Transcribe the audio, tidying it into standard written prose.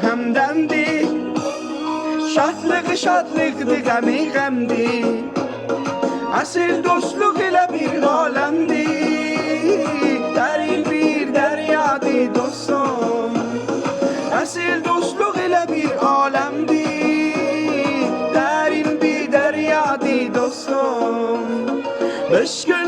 همدمdi Şadlığı şadlıqdı, qəmi qəmdi Asil dostluq elə bir aləmdi Dərin bir dəryadı dostum Asil dostluq elə bir aləmdi Dərin bir dəryadı dostum Beş gün